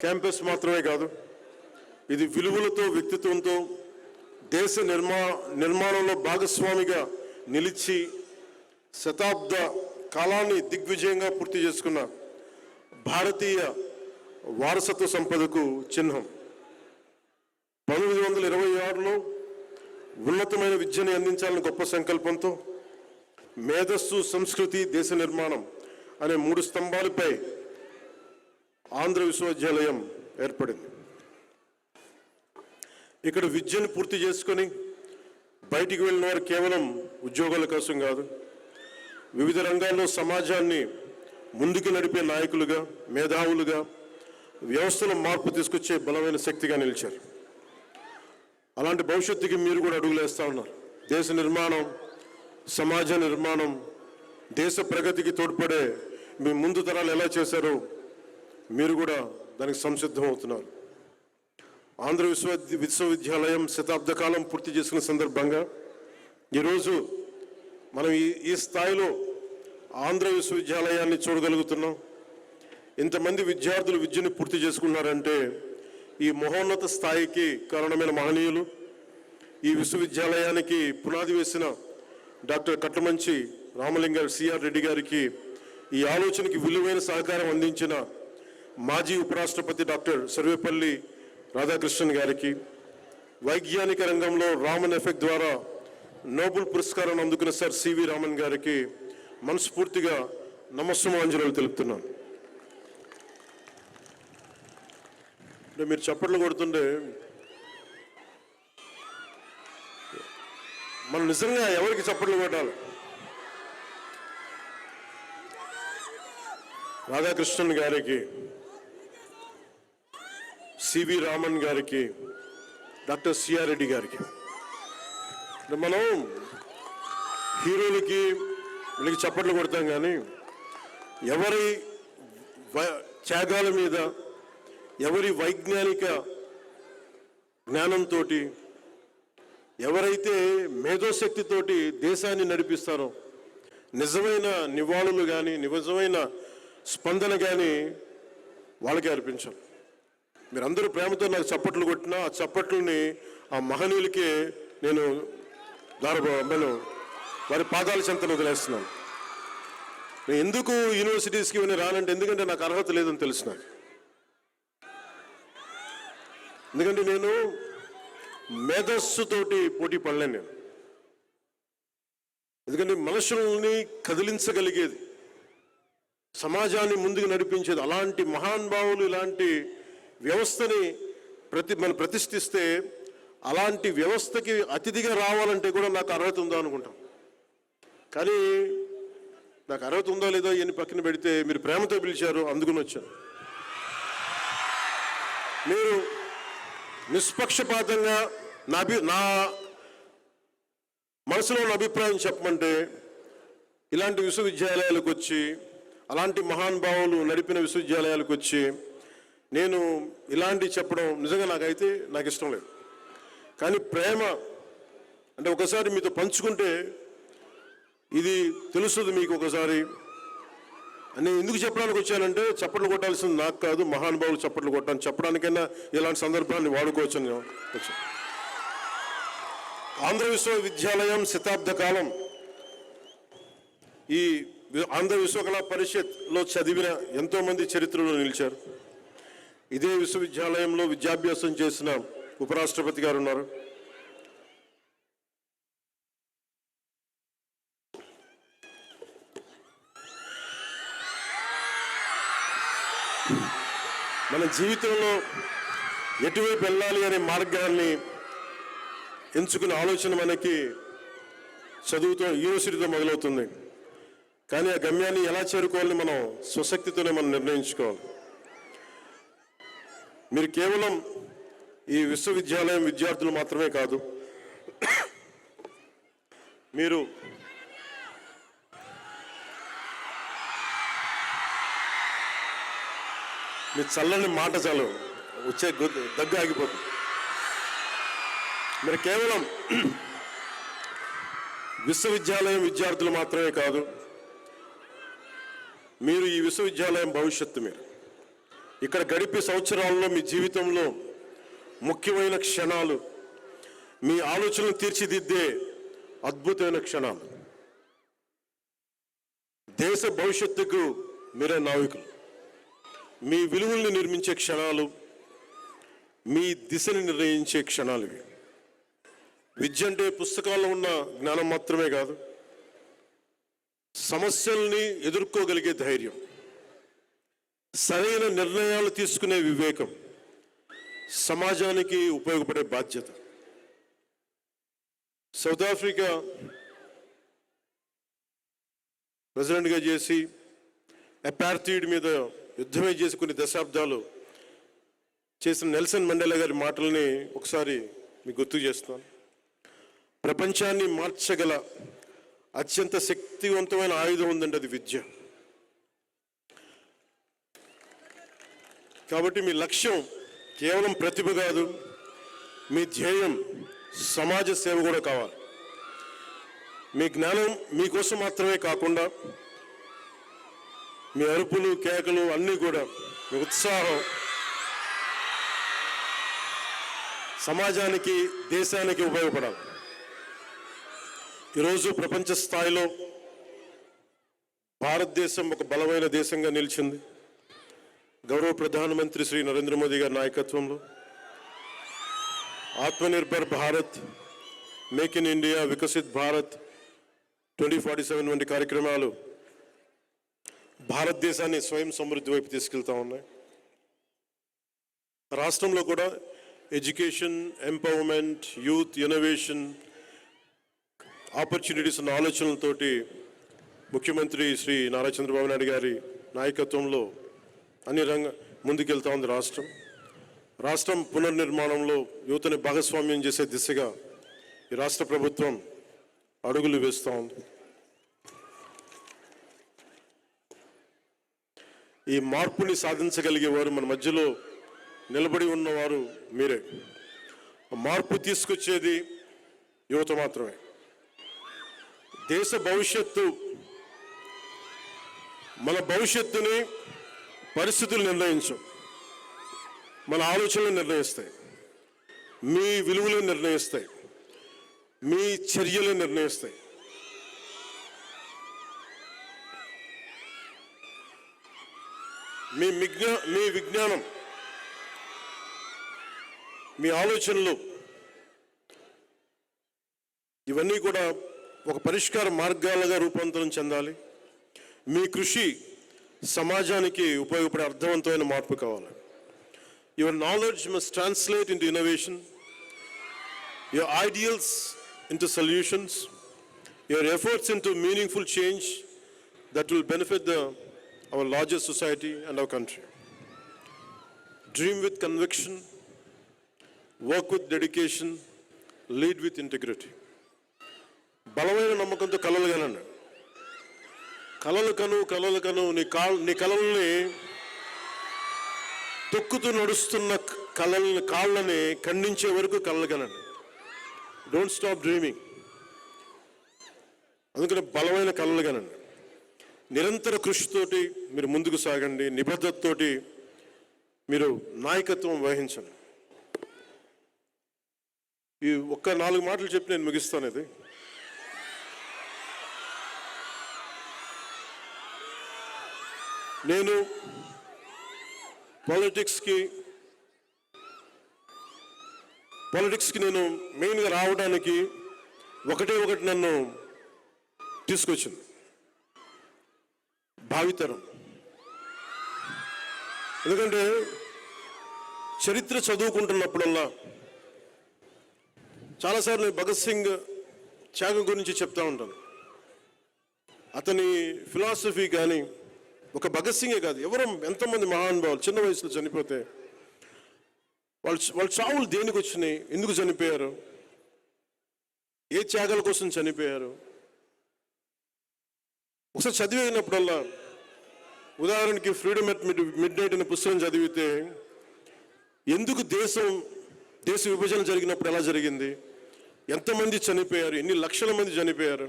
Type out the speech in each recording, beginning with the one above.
Campus మాత్రమే కాదు, ఇది విలువలతో, వ్యక్తిత్వంతో దేశ నిర్మాణంలో భాగస్వామిగా నిలిచి శతాబ్ద కాలాన్ని దిగ్విజయంగా పూర్తి చేసుకున్న భారతీయ వారసత్వ సంపదకు చిహ్నం. 1926లో ఉన్నతమైన విద్యను అందించాలని గొప్ప సంకల్పంతో మేధస్సు, సంస్కృతి, దేశ నిర్మాణం అనే 3 స్తంభాలపై ఆంధ్ర విశ్వవిద్యాలయం ఏర్పడింది. ఇక్కడ విద్యను పూర్తి చేసుకొని బయటికి వెళ్ళిన వారు కేవలం ఉద్యోగాల కోసం కాదు, వివిధ రంగాల్లో సమాజాన్ని ముందుకు నడిపే నాయకులుగా, మేధావులుగా, వ్యవస్థలో మార్పు తీసుకొచ్చే బలమైన శక్తిగా నిలిచారు. అలాంటి భవిష్యత్తుకి మీరు కూడా అడుగులేస్తూ ఉన్నారు. దేశ నిర్మాణం, సమాజ నిర్మాణం, దేశ ప్రగతికి తోడ్పడే మీ ముందు తరాలు ఎలా చేశారో మీరు కూడా దానికి సంసిద్ధం అవుతున్నారు. ఆంధ్ర విశ్వవిద్యాలయం శతాబ్ద కాలం పూర్తి చేసుకున్న సందర్భంగా ఈరోజు మనం ఈ స్థాయిలో ఆంధ్ర విశ్వవిద్యాలయాన్ని చూడగలుగుతున్నాం. ఇంతమంది విద్యార్థులు విద్యను పూర్తి చేసుకున్నారంటే ఈ మహోన్నత స్థాయికి కారణమైన మహనీయులు, ఈ విశ్వవిద్యాలయానికి పునాది వేసిన డాక్టర్ కట్టమంచి రామలింగారెడ్డి సిఆర్ రెడ్డి గారికి, ఈ ఆలోచనకి విలువైన సహకారం అందించిన మాజీ ఉపరాష్ట్రపతి డాక్టర్ సర్వేపల్లి రాధాకృష్ణన్ గారికి, వైజ్ఞానిక రంగంలో రామన్ ఎఫెక్ట్ ద్వారా నోబెల్ పురస్కారాన్ని అందుకున్న సార్ సివి రామన్ గారికి మనస్ఫూర్తిగా నమస్సుమాంజలు తెలుపుతున్నాను. మీరు చప్పట్లు కొడుతుంటే మనం నిజంగా ఎవరికి చప్పట్లు కొట్టాలి? రాధాకృష్ణన్ గారికి, సివి రామన్ గారికి, డాక్టర్ సిఆర్ రెడ్డి గారికి. మనం హీరోలకి వీళ్ళకి చప్పట్లు కొడతాం, కానీ ఎవరి త్యాగాల మీద, ఎవరి వైజ్ఞానిక జ్ఞానంతో, ఎవరైతే మేధోశక్తితోటి దేశాన్ని నడిపిస్తారో నిజమైన నివాళులు కానీ, నిజమైన స్పందన కానీ వాళ్ళకే అర్పించాలి. మీరందరూ ప్రేమతో నాకు చప్పట్లు కొట్టినా ఆ చప్పట్లని ఆ మహనీయులకే నేను వారి పాదాల చెంతను వదిలేస్తున్నాను. నేను ఎందుకు యూనివర్సిటీస్కి ఇవన్నీ రానంటే, ఎందుకంటే నాకు అర్హత లేదని తెలుసు నాకు. ఎందుకంటే నేను మేధస్సుతోటి పోటీ పడలేను నేను. ఎందుకంటే మనుషుల్ని కదిలించగలిగేది, సమాజాన్ని ముందుకు నడిపించేది అలాంటి మహానుభావులు, ఇలాంటి వ్యవస్థని మనం ప్రతిష్ఠిస్తే అలాంటి వ్యవస్థకి అతిథిగా రావాలంటే కూడా నాకు అర్హత ఉందా అనుకుంటాం. కానీ నాకు అర్హత ఉందో లేదో ఇవన్నీ పక్కన పెడితే మీరు ప్రేమతో పిలిచారు, అందుకుని వచ్చాను. మీరు నిష్పక్షపాతంగా నా మనసులో ఉన్న అభిప్రాయం చెప్పమంటే, ఇలాంటి విశ్వవిద్యాలయాలకు వచ్చి, అలాంటి మహానుభావులు నడిపిన విశ్వవిద్యాలయాలకు వచ్చి నేను ఇలాంటివి చెప్పడం నిజంగా నాకు ఇష్టం లేదు. కానీ ప్రేమ అంటే ఒకసారి మీతో పంచుకుంటే ఇది తెలుస్తుంది మీకు. ఒకసారి నేను ఎందుకు చెప్పడానికి వచ్చానంటే, చప్పట్లు కొట్టాల్సింది నాకు కాదు, మహానుభావులు చప్పట్లు కొట్టాను చెప్పడానికైనా ఇలాంటి సందర్భాన్ని వాడుకోవచ్చు. ఆంధ్ర విశ్వవిద్యాలయం శతాబ్ద కాలం ఈ ఆంధ్ర విశ్వకళా పరిషత్లో చదివిన ఎంతోమంది చరిత్రలో నిలిచారు. ఇదే విశ్వవిద్యాలయంలో విద్యాభ్యాసం చేసిన ఉపరాష్ట్రపతి గారు ఉన్నారు. మన జీవితంలో ఎటువైపు వెళ్ళాలి అనే మార్గాన్ని ఎంచుకునే ఆలోచన మనకి చదువుతో, యూనివర్సిటీతో మొదలవుతుంది. కానీ ఆ గమ్యాన్ని ఎలా చేరుకోవాలని మనం స్వశక్తితోనే మనం నిర్ణయించుకోవాలి. మీరు కేవలం ఈ విశ్వవిద్యాలయం విద్యార్థులు మాత్రమే కాదు, మీరు మీ చల్లని మాట చాలు వచ్చే దగ్గు ఆగిపోతుంది. మీరు కేవలం విశ్వవిద్యాలయం విద్యార్థులు మాత్రమే కాదు, మీరు ఈ విశ్వవిద్యాలయం భవిష్యత్తు. ఇక్కడ గడిపే సంవత్సరాల్లో మీ జీవితంలో ముఖ్యమైన క్షణాలు, మీ ఆలోచనలు తీర్చిదిద్దే అద్భుతమైన క్షణాలు. దేశ భవిష్యత్తుకు మీరే నావికులు. మీ విలువల్ని నిర్మించే క్షణాలు, మీ దిశని నిర్ణయించే క్షణాలు ఇవి. విద్య అంటే పుస్తకాల్లో ఉన్న జ్ఞానం మాత్రమే కాదు, సమస్యల్ని ఎదుర్కోగలిగే ధైర్యం, సరైన నిర్ణయాలు తీసుకునే వివేకం, సమాజానికి ఉపయోగపడే బాధ్యత. సౌత్ ఆఫ్రికా ప్రెసిడెంట్గా చేసి అపార్థైడ్ మీద యుద్ధమే చేసి కొన్ని దశాబ్దాలు చేసిన నెల్సన్ మండేలా గారి మాటల్ని ఒకసారి మీకు గుర్తు చేస్తున్నాను. ప్రపంచాన్ని మార్చగల అత్యంత శక్తివంతమైన ఆయుధం ఉందండి, అది విద్య. కాబట్టి మీ లక్ష్యం కేవలం ప్రతిభ కాదు, మీ ధ్యేయం సమాజ సేవ కూడా కావాలి. మీ జ్ఞానం మీకోసం మాత్రమే కాకుండా మీ అరుపులు కేకలు అన్నీ కూడా, మీ ఉత్సాహం సమాజానికి దేశానికి ఉపయోగపడాలి. ఈరోజు ప్రపంచ స్థాయిలో భారతదేశం ఒక బలమైన దేశంగా నిలిచింది. గౌరవ ప్రధానమంత్రి శ్రీ నరేంద్ర మోదీ గారి నాయకత్వంలో Atmanirbhar Bharat, make in India, Viksit Bharat 2047 వంటి కార్యక్రమాలు భారతదేశాన్ని స్వయం సమృద్ధి వైపు తీసుకెళ్తా ఉన్నాయి. రాష్ట్రంలో కూడా education, empowerment, youth, innovation, opportunities అన్న ఆలోచనలతోటి ముఖ్యమంత్రి శ్రీ నారా చంద్రబాబు నాయుడు గారి నాయకత్వంలో అన్ని ముందుకెళ్తా ఉంది రాష్ట్రం. రాష్ట్రం పునర్నిర్మాణంలో యువతని భాగస్వామ్యం చేసే దిశగా ఈ రాష్ట్ర ప్రభుత్వం అడుగులు వేస్తూ ఉంది. ఈ మార్పుని సాధించగలిగేవారు, మన మధ్యలో నిలబడి ఉన్నవారు మీరే. మార్పు తీసుకొచ్చేది యువత మాత్రమే. దేశ భవిష్యత్తు, మన భవిష్యత్తుని పరిస్థితులు నిర్ణయించవు, మన ఆలోచనలు నిర్ణయిస్తాయి, మీ విలువలు నిర్ణయిస్తాయి, మీ చర్యలు నిర్ణయిస్తాయి. మీ విజ్ఞానం, మీ ఆలోచనలు ఇవన్నీ కూడా ఒక పరిష్కార మార్గాలుగా రూపాంతరం చెందాలి. మీ కృషి సమాజానికి ఉపయోగపడే అర్థవంతమైన మార్పు కావాలి. Your knowledge must translate into innovation, your ideals into solutions, your efforts into meaningful change that will benefit our larger society and our country. Dream with conviction, work with dedication, lead with integrity. బలమైన నమ్మకంతో కలలు కనండి. కలలు కను నీ కలల్ని తొక్కుతూ నడుస్తున్న కాళ్ళని ఖండించే వరకు కలలు కనండి. Don't stop dreaming. అందుకని బలమైన కలలు కనండి. నిరంతర కృషితోటి మీరు ముందుకు సాగండి. నిబద్ధతతోటి మీరు నాయకత్వం వహించండి. ఈ ఒక్క 4 మాటలు చెప్పి నేను ముగిస్తాను. ఇది నేను పాలిటిక్స్కి నేను మెయిన్గా రావడానికి ఒకటి నన్ను తీసుకొచ్చింది, భావితరం. ఎందుకంటే చరిత్ర చదువుకుంటున్నప్పుడల్లా చాలాసార్లు నేను భగత్ సింగ్ త్యాగం గురించి చెప్తా ఉంటాను. అతని ఫిలాసఫీ కానీ, ఒక భగత్ సింగే కాదు, ఎవరో ఎంతోమంది మహానుభావులు చిన్న వయసులో చనిపోతే వాళ్ళ చావులు దేనికి వచ్చినాయి, ఎందుకు చనిపోయారు, ఏ త్యాగాల కోసం చనిపోయారు, ఒకసారి చదివినప్పుడల్లా, ఉదాహరణకి ఫ్రీడమ్ ఎట్ మిడ్ నైట్ అనే పుస్తకం చదివితే ఎందుకు దేశ విభజన జరిగినప్పుడు ఎలా జరిగింది, ఎంతమంది చనిపోయారు, ఎన్ని లక్షల మంది చనిపోయారు,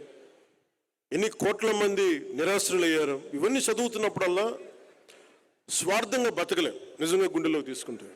ఎన్ని కోట్ల మంది నిరాశ్రులయ్యారు, ఇవన్నీ చదువుతున్నప్పుడల్లా స్వార్థంగా బతకలేం నిజంగా గుండెలోకి తీసుకుంటే.